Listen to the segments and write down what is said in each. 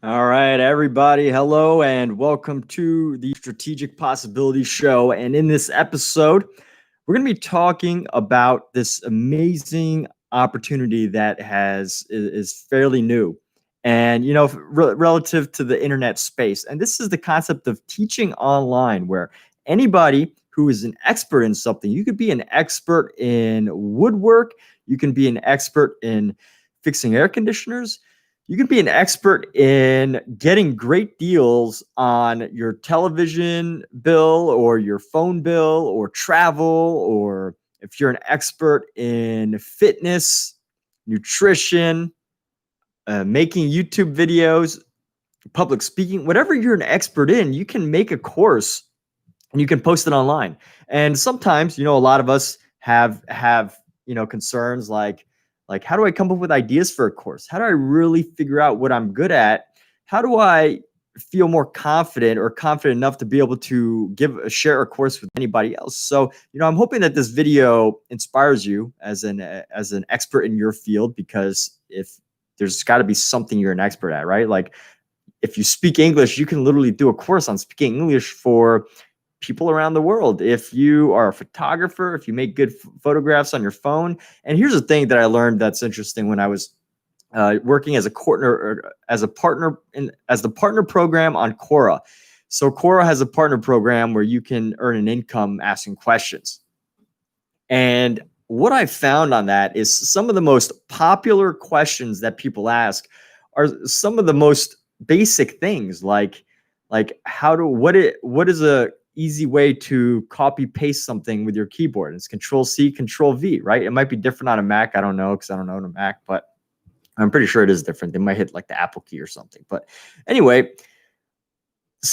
All right, everybody. Hello and welcome to the Strategic Possibilities Show. And in this episode, we're going to be talking about this amazing opportunity that is fairly new and relative to the internet space. And this is the concept of teaching online, where anybody who is an expert in something, you could be an expert in woodwork, you can be an expert in fixing air conditioners, you can be an expert in getting great deals on your television bill or your phone bill or travel, or if you're an expert in fitness, nutrition, making YouTube videos, public speaking, whatever you're an expert in, you can make a course and you can post it online. And sometimes, a lot of us have concerns like how do I come up with ideas for a course? How do I really figure out what I'm good at? How do I feel more confident or confident enough to be able to share a course with anybody else? So, I'm hoping that this video inspires you as an expert in your field, because if there's got to be something you're an expert at, right? Like if you speak English, you can literally do a course on speaking English for people around the world. If you are a photographer, if you make good photographs on your phone. And here's the thing that I learned that's interesting when I was working as a the partner program on Quora. So Quora has a partner program where you can earn an income asking questions. And what I found on that is some of the most popular questions that people ask are some of the most basic things, like what is a easy way to copy paste something with your keyboard? It's Control C, Control V, right? It might be different on a Mac. I don't know, because I don't own a Mac, but I'm pretty sure it is different. They might hit like the Apple key or something. But anyway,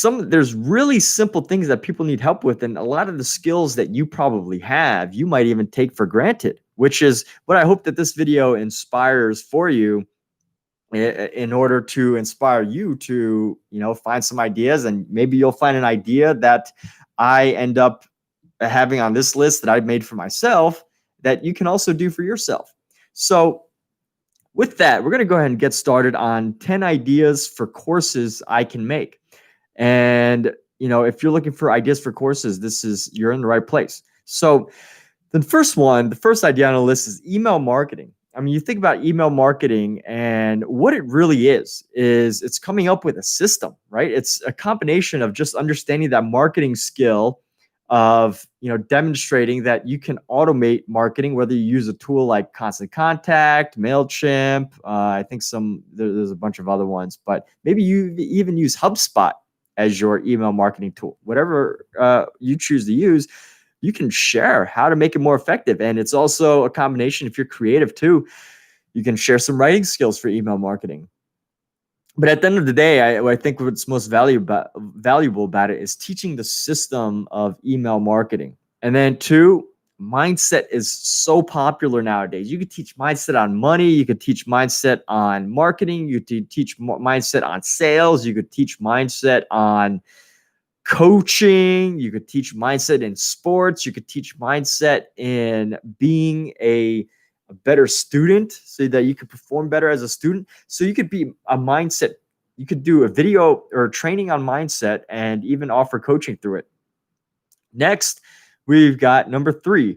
there's really simple things that people need help with, and a lot of the skills that you probably have, you might even take for granted, which is what I hope that this video inspires for you, in order to inspire you to, find some ideas. And maybe you'll find an idea that I end up having on this list that I've made for myself that you can also do for yourself. So with that, we're going to go ahead and get started on 10 ideas for courses I can make. And, if you're looking for ideas for courses, you're in the right place. So the first idea on the list is email marketing. I mean, you think about email marketing, and what it really is it's coming up with a system, right? It's a combination of just understanding that marketing skill of, demonstrating that you can automate marketing, whether you use a tool like Constant Contact, MailChimp. I think there's a bunch of other ones, but maybe you even use HubSpot as your email marketing tool. Whatever you choose to use, you can share how to make it more effective. And it's also a combination, if you're creative too, you can share some writing skills for email marketing. But at the end of the day, I think what's most valuable about it is teaching the system of email marketing. And then two, mindset is so popular nowadays. You could teach mindset on money. You could teach mindset on marketing. You could teach mindset on sales. You could teach mindset on coaching. You could teach mindset in sports. You could teach mindset in being a better student so that you could perform better as a student. So you could be a mindset. You could do a video or training on mindset and even offer coaching through it. Next, we've got number 3,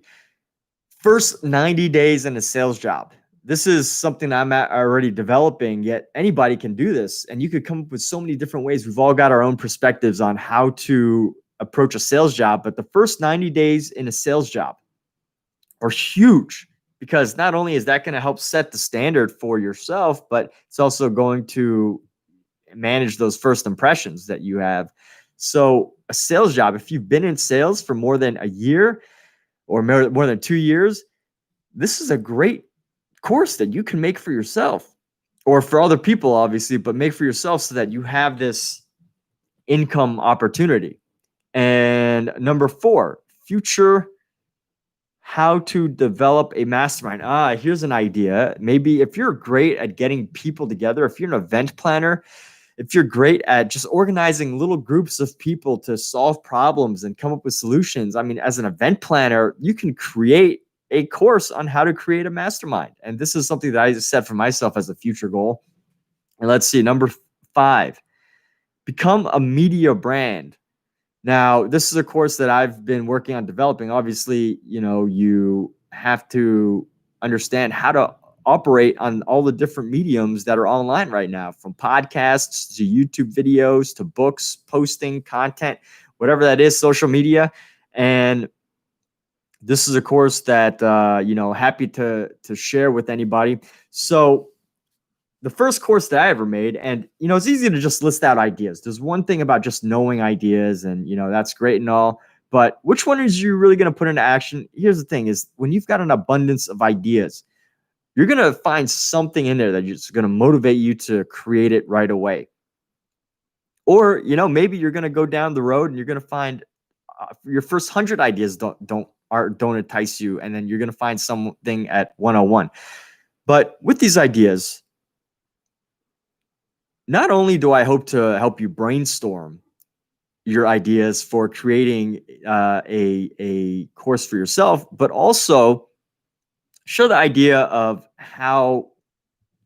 first 90 days in a sales job. This is something I'm already developing, yet anybody can do this. And you could come up with so many different ways. We've all got our own perspectives on how to approach a sales job, but the first 90 days in a sales job are huge, because not only is that going to help set the standard for yourself, but it's also going to manage those first impressions that you have. So a sales job, if you've been in sales for more than a year or more than 2 years, this is a great course that you can make for yourself or for other people, obviously, but make for yourself so that you have this income opportunity. And number 4, future how to develop a mastermind. Here's an idea. Maybe if you're great at getting people together, if you're an event planner, if you're great at just organizing little groups of people to solve problems and come up with solutions, I mean, as an event planner, you can create a course on how to create a mastermind. And this is something that I just set for myself as a future goal. And let's see, number 5, become a media brand. Now, this is a course that I've been working on developing. Obviously, you have to understand how to operate on all the different mediums that are online right now, from podcasts to YouTube videos to books, posting content, whatever that is, social media. And this is a course that happy to share with anybody. So the first course that I ever made, and it's easy to just list out ideas. There's one thing about just knowing ideas, and that's great and all, but which one is you really going to put into action? Here's the thing: is when you've got an abundance of ideas, you're going to find something in there that's going to motivate you to create it right away. Or maybe you're going to go down the road and you're going to find your first 100 ideas don't entice you, and then you're going to find something at 101. But with these ideas, not only do I hope to help you brainstorm your ideas for creating a course for yourself, but also show the idea of how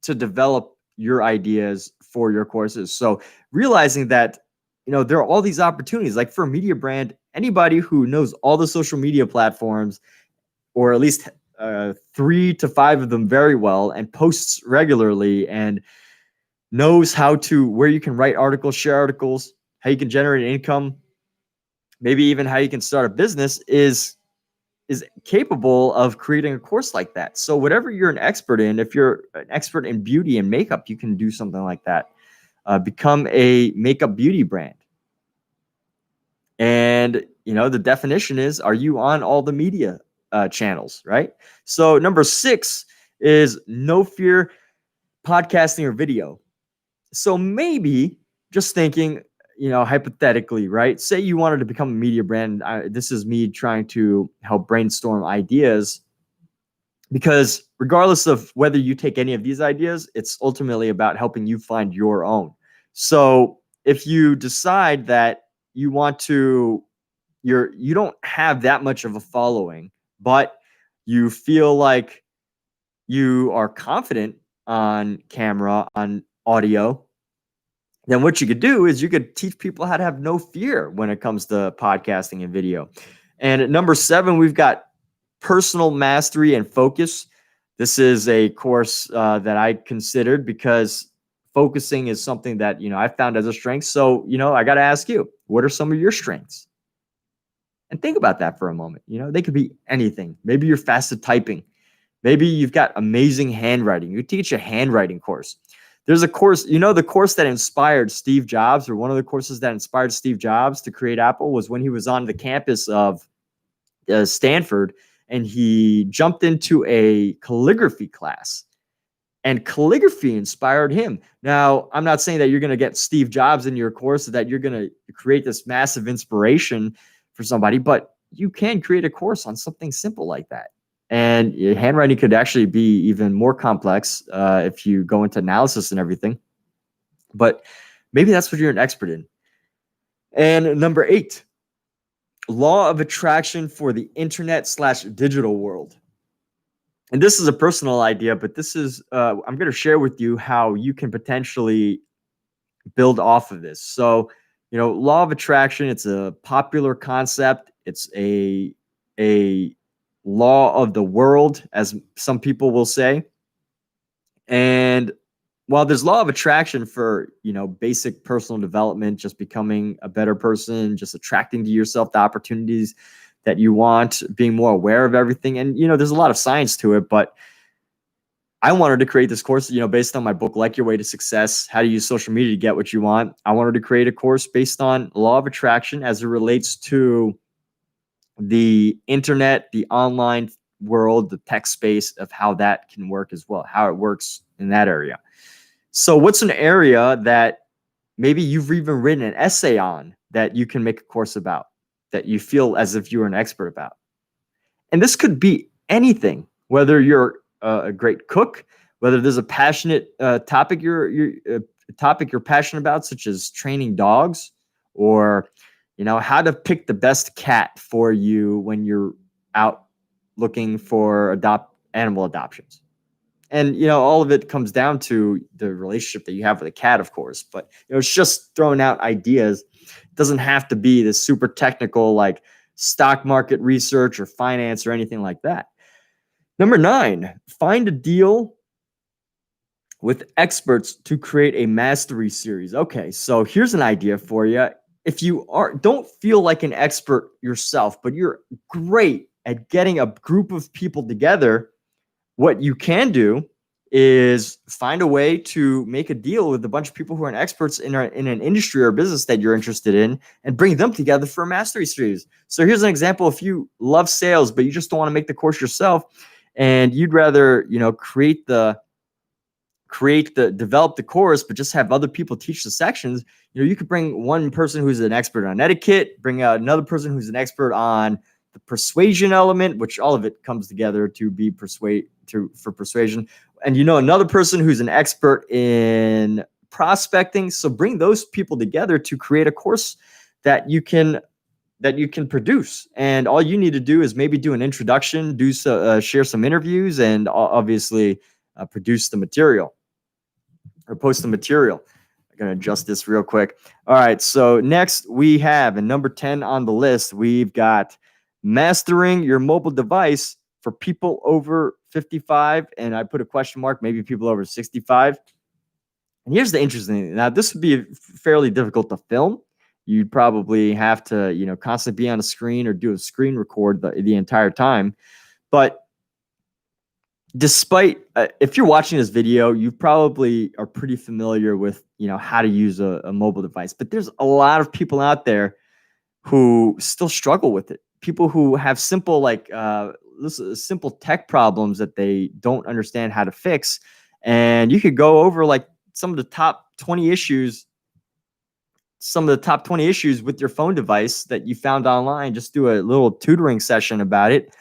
to develop your ideas for your courses. So realizing that there are all these opportunities, like for a media brand, anybody who knows all the social media platforms, or at least 3 to 5 of them very well, and posts regularly, and knows where you can write articles, share articles, how you can generate income, maybe even how you can start a business, is capable of creating a course like that. So whatever you're an expert in, if you're an expert in beauty and makeup, you can do something like that. Become a makeup beauty brand. And the definition is, are you on all the media channels, right? So number 6 is no fear podcasting or video. So maybe just thinking, hypothetically, right? Say you wanted to become a media brand. This is me trying to help brainstorm ideas, because regardless of whether you take any of these ideas, it's ultimately about helping you find your own. So if you decide that you want to, you don't have that much of a following, but you feel like you are confident on camera, on audio, then what you could do is you could teach people how to have no fear when it comes to podcasting and video. And at number 7, we've got personal mastery and focus. This is a course that I considered because focusing is something that, I found as a strength. So, I got to ask you, what are some of your strengths? And think about that for a moment. They could be anything. Maybe you're fast at typing. Maybe you've got amazing handwriting. You teach a handwriting course. There's a course, the course that inspired Steve Jobs, or one of the courses that inspired Steve Jobs to create Apple, was when he was on the campus of Stanford, and he jumped into a calligraphy class, and calligraphy inspired him. Now, I'm not saying that you're going to get Steve Jobs in your course, so that you're going to create this massive inspiration for somebody, but you can create a course on something simple like that. And handwriting could actually be even more complex if you go into analysis and everything. But maybe that's what you're an expert in. And number 8, law of attraction for the internet/digital world. And this is a personal idea, but this is, I'm going to share with you how you can potentially build off of this. So, law of attraction, it's a popular concept. It's a law of the world, as some people will say. And while there's law of attraction for, basic personal development, just becoming a better person, just attracting to yourself the opportunities that you want, being more aware of everything. And, there's a lot of science to it, but I wanted to create this course, based on my book, Like Your Way to Success, How to Use Social Media to Get What You Want. I wanted to create a course based on law of attraction as it relates to the internet, the online world, the tech space, of how that can work as well, how it works in that area. So what's an area that maybe you've even written an essay on that you can make a course about, that you feel as if you're an expert about? And this could be anything, whether you're a great cook, whether there's a passionate topic you're passionate about, such as training dogs, or how to pick the best cat for you when you're out looking for animal adoptions. And all of it comes down to the relationship that you have with a cat, of course. But it's just throwing out ideas. It doesn't have to be this super technical like stock market research or finance or anything like that. Number 9, find a deal with experts to create a mastery series. Okay, so here's an idea for you. If you don't feel like an expert yourself, but you're great at getting a group of people together, what you can do is find a way to make a deal with a bunch of people who are experts in an industry or business that you're interested in and bring them together for a mastery series. So here's an example. If you love sales, but you just don't want to make the course yourself and you'd rather, develop the course, but just have other people teach the sections, you could bring one person who's an expert on etiquette, bring out another person who's an expert on the persuasion element, which all of it comes together to be for persuasion. And another person who's an expert in prospecting. So bring those people together to create a course that you can produce. And all you need to do is maybe do an introduction, share some interviews, and obviously produce the material or post the material. I'm going to adjust this real quick. All right. So next we have, and number 10 on the list, we've got mastering your mobile device for people over 55. And I put a question mark, maybe people over 65. And here's the interesting thing. Now, this would be fairly difficult to film. You'd probably have to, constantly be on a screen or do a screen record the entire time. But despite, if you're watching this video, you probably are pretty familiar with, how to use a mobile device. But there's a lot of people out there who still struggle with it. People who have simple tech problems that they don't understand how to fix. And you could go over like some of the top 20 issues with your phone device that you found online. Just do a little tutoring session about it.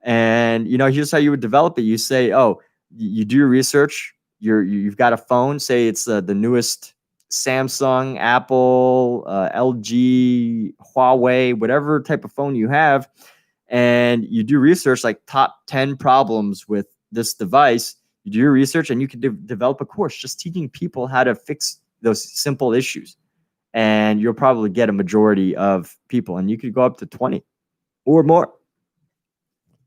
And, here's how you would develop it. You say, oh, you do your research. You've got a phone. Say it's the newest Samsung, Apple, LG, Huawei, whatever type of phone you have. And you do research like top 10 problems with this device. You do your research and you can develop a course just teaching people how to fix those simple issues. And you'll probably get a majority of people. And you could go up to 20 or more.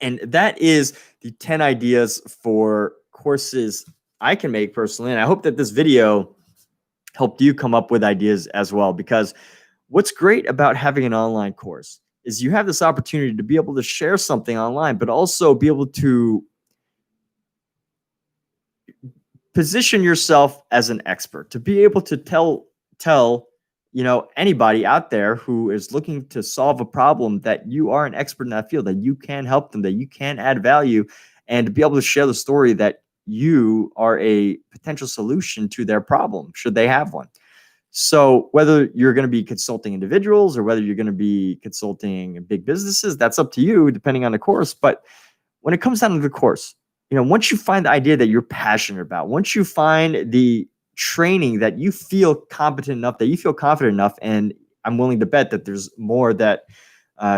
And that is the 10 ideas for courses I can make personally. And I hope that this video helped you come up with ideas as well, because what's great about having an online course is you have this opportunity to be able to share something online, but also be able to position yourself as an expert, to be able to tell anybody out there who is looking to solve a problem that you are an expert in that field, that you can help them, that you can add value, and to be able to share the story that you are a potential solution to their problem, should they have one. So whether you're going to be consulting individuals or whether you're going to be consulting big businesses, that's up to you depending on the course. But when it comes down to the course, once you find the idea that you're passionate about, once you find the training that you feel competent enough, that you feel confident enough, and I'm willing to bet that there's more that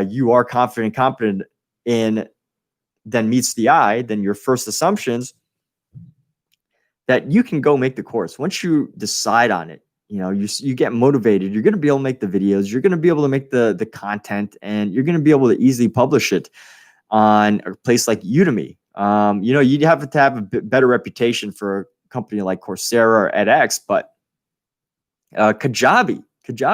you are confident and competent in than meets the eye, than your first assumptions, that you can go make the course. Once you decide on it, you get motivated, you're going to be able to make the videos, you're going to be able to make the content, and you're going to be able to easily publish it on a place like Udemy. You'd have to have a bit better reputation for a company like Coursera or edX, but Kajabi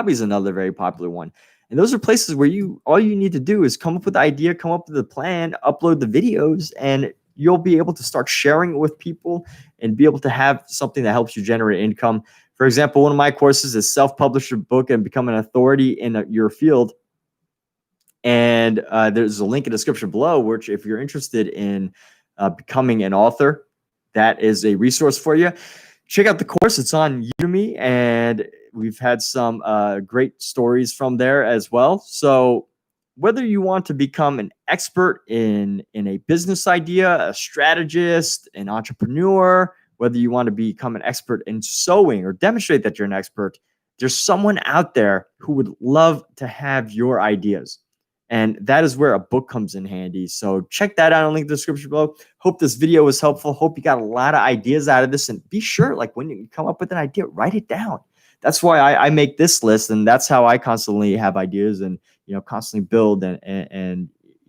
is another very popular one. And those are places where all you need to do is come up with the idea, come up with a plan, upload the videos, and you'll be able to start sharing it with people and be able to have something that helps you generate income. For example, one of my courses is self-publish your book and become an authority in your field. And there's a link in the description below, which if you're interested in becoming an author, that is a resource for you. Check out the course. It's on Udemy, and we've had some great stories from there as well. So whether you want to become an expert in a business idea, a strategist, an entrepreneur, whether you want to become an expert in sewing or demonstrate that you're an expert, there's someone out there who would love to have your ideas. And that is where a book comes in handy. So check that out. I'll link in the description below. Hope this video was helpful. Hope you got a lot of ideas out of this. And be sure, like when you come up with an idea, write it down. That's why I make this list, and that's how I constantly have ideas and constantly build and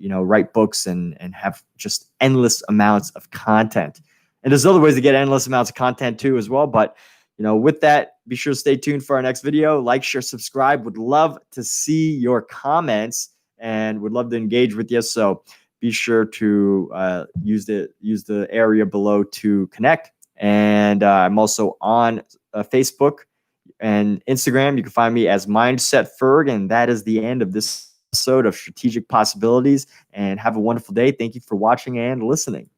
write books and have just endless amounts of content. And there's other ways to get endless amounts of content too as well. But with that, be sure to stay tuned for our next video. Like, share, subscribe. Would love to see your comments and would love to engage with you. So be sure to use the area below to connect. And I'm also on Facebook and Instagram. You can find me as Mindset Ferg. And that is the end of this episode of Strategic Possibilities. And have a wonderful day. Thank you for watching and listening.